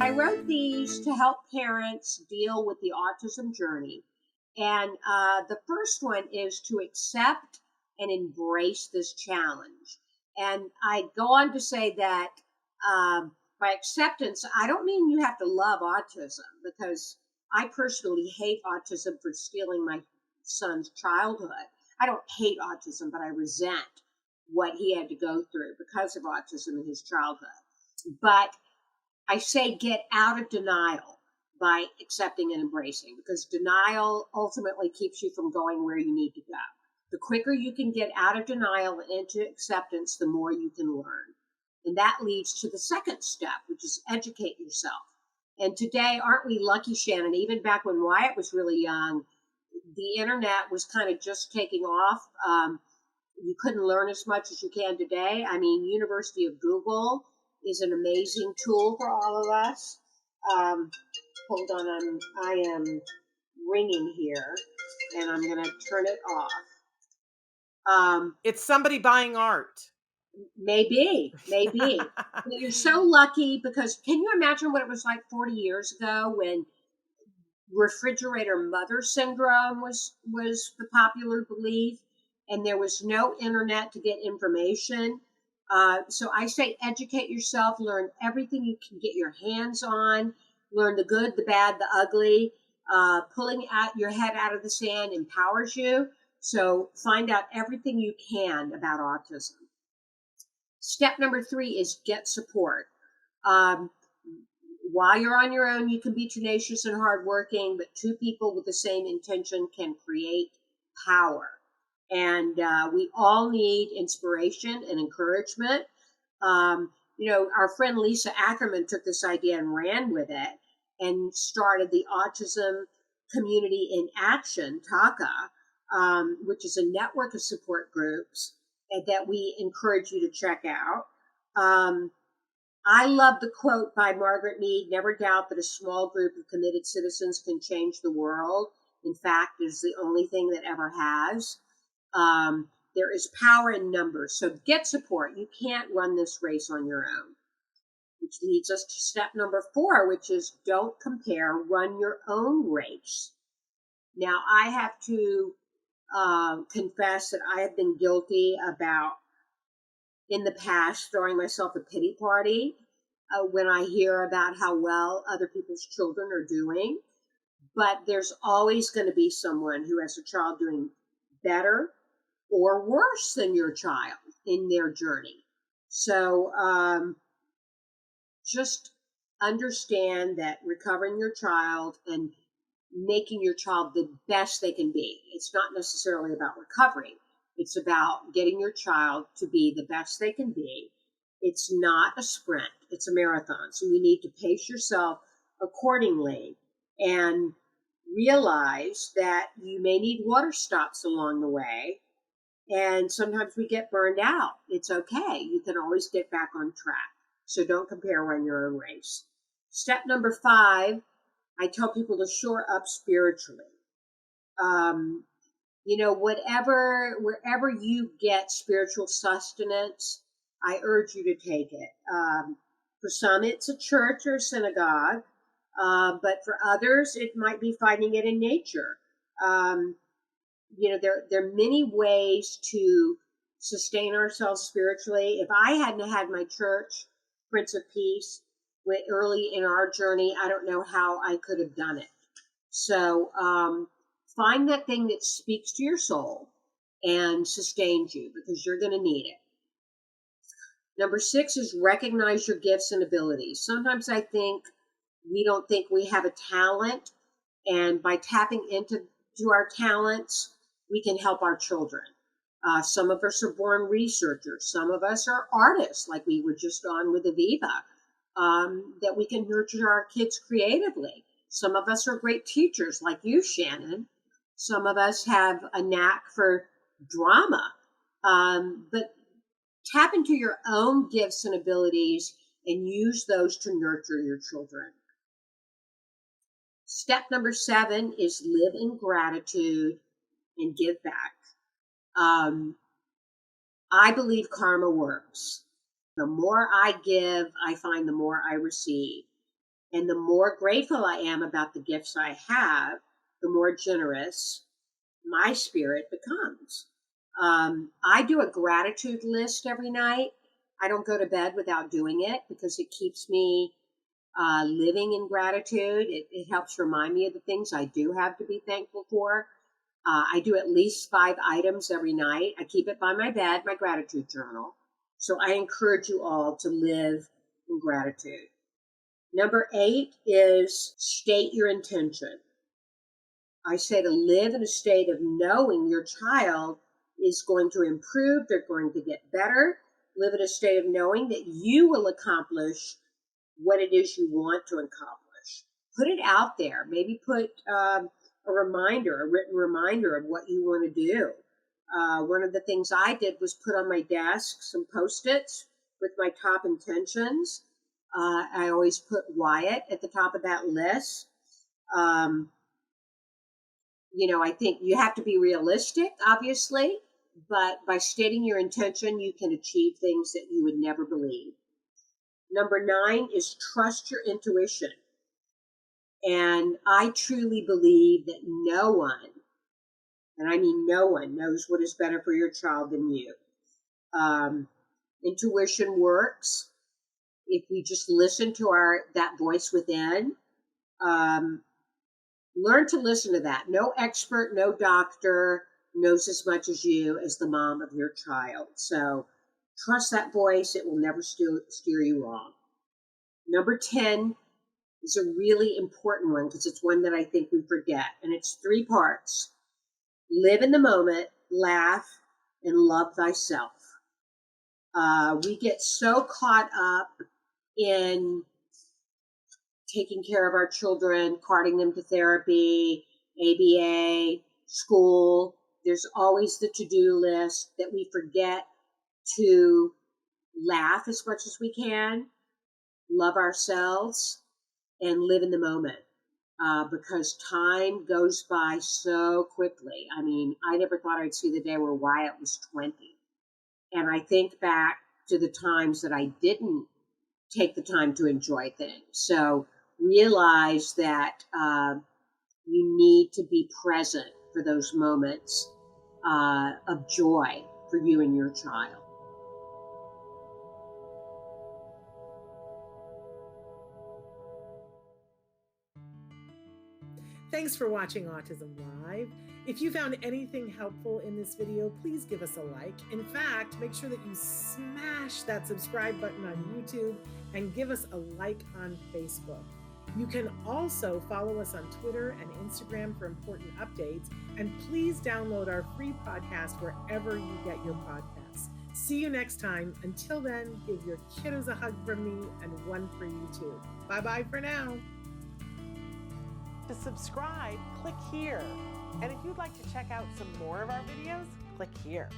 I wrote these to help parents deal with the autism journey. And the first one is to accept and embrace this challenge. And I go on to say that by acceptance, I don't mean you have to love autism, because I personally hate autism for stealing my son's childhood. I don't hate autism, but I resent what he had to go through because of autism in his childhood. But I say get out of denial by accepting and embracing, because denial ultimately keeps you from going where you need to go. The quicker you can get out of denial and into acceptance, the more you can learn. And that leads to the second step, which is educate yourself. And today, aren't we lucky, Shannon? Even back when Wyatt was really young, the internet was kind of just taking off. You couldn't learn as much as you can today. I mean, University of Google is an amazing tool for all of us. Hold on, I am ringing here, and I'm going to turn it off. It's somebody buying art. Maybe. But you're so lucky, because can you imagine what it was like 40 years ago when refrigerator mother syndrome was the popular belief, and there was no internet to get information? So I say educate yourself, learn everything you can get your hands on, learn the good, the bad, the ugly. Pulling out your head out of the sand empowers you. So find out everything you can about autism. Step number 3 is get support. While you're on your own, you can be tenacious and hardworking, but two people with the same intention can create power. And we all need inspiration and encouragement. Our friend Lisa Ackerman took this idea and ran with it and started the Autism Community in Action, TACA, which is a network of support groups that we encourage you to check out. I love the quote by Margaret Mead: "Never doubt that a small group of committed citizens can change the world. In fact, it's the only thing that ever has." There is power in numbers, so get support. You can't run this race on your own. Which leads us to step number 4, which is don't compare, run your own race. Now, I have to confess that I have been guilty about, in the past, throwing myself a pity party when I hear about how well other people's children are doing. But there's always going to be someone who has a child doing better or worse than your child in their journey. So just understand that recovering your child and making your child the best they can be. It's not necessarily about recovery. It's about getting your child to be the best they can be. It's not a sprint. It's a marathon. So you need to pace yourself accordingly and realize that you may need water stops along the way. And sometimes we get burned out. It's okay. You can always get back on track. So don't compare, run your own race. Step number 5, I tell people to shore up spiritually. Wherever you get spiritual sustenance, I urge you to take it. For some, it's a church or a synagogue, but for others, it might be finding it in nature. There are many ways to sustain ourselves spiritually. If I hadn't had my church, Prince of Peace, early in our journey, I don't know how I could have done it. So find that thing that speaks to your soul and sustains you, because you're going to need it. Number 6 is recognize your gifts and abilities. Sometimes I think we don't think we have a talent, and by tapping into our talents, we can help our children. Some of us are born researchers. Some of us are artists, like we were just on with Aviva, that we can nurture our kids creatively. Some of us are great teachers, like you, Shannon. Some of us have a knack for drama. But tap into your own gifts and abilities and use those to nurture your children. Step number 7 is live in gratitude and give back. I believe karma works. The more I give, I find the more I receive. And the more grateful I am about the gifts I have, the more generous my spirit becomes. I do a gratitude list every night. I don't go to bed without doing it because it keeps me living in gratitude. It helps remind me of the things I do have to be thankful for. I do at least 5 items every night. I keep it by my bed, my gratitude journal. So I encourage you all to live in gratitude. Number 8 is state your intention. I say to live in a state of knowing your child is going to improve, they're going to get better. Live in a state of knowing that you will accomplish what it is you want to accomplish. Put it out there. Maybe put a written reminder of what you want to do. One of the things I did was put on my desk some Post-its with my top intentions. I always put Wyatt at the top of that list. I think you have to be realistic, obviously, but by stating your intention, you can achieve things that you would never believe. Number 9 is trust your intuition. And I truly believe that no one, and I mean no one, knows what is better for your child than you. Intuition works if we just listen to that voice within. Learn to listen to that. No expert, no doctor knows as much as you as the mom of your child. So trust that voice. It will never steer you wrong. Number 10 is a really important one because it's one that I think we forget. And it's 3 parts. Live in the moment, laugh, and love thyself. We get so caught up in taking care of our children, carting them to therapy, ABA, school. There's always the to-do list that we forget to laugh as much as we can, love ourselves, and live in the moment. Because time goes by so quickly. I mean, I never thought I'd see the day where Wyatt was 20. And I think back to the times that I didn't take the time to enjoy things. So realize that you need to be present for those moments of joy for you and your child. Thanks for watching Autism Live. If you found anything helpful in this video, please give us a like. In fact, make sure that you smash that subscribe button on YouTube and give us a like on Facebook. You can also follow us on Twitter and Instagram for important updates. And please download our free podcast wherever you get your podcasts. See you next time. Until then, give your kiddos a hug from me and one for you too. Bye-bye for now. To subscribe, click here. And if you'd like to check out some more of our videos, click here.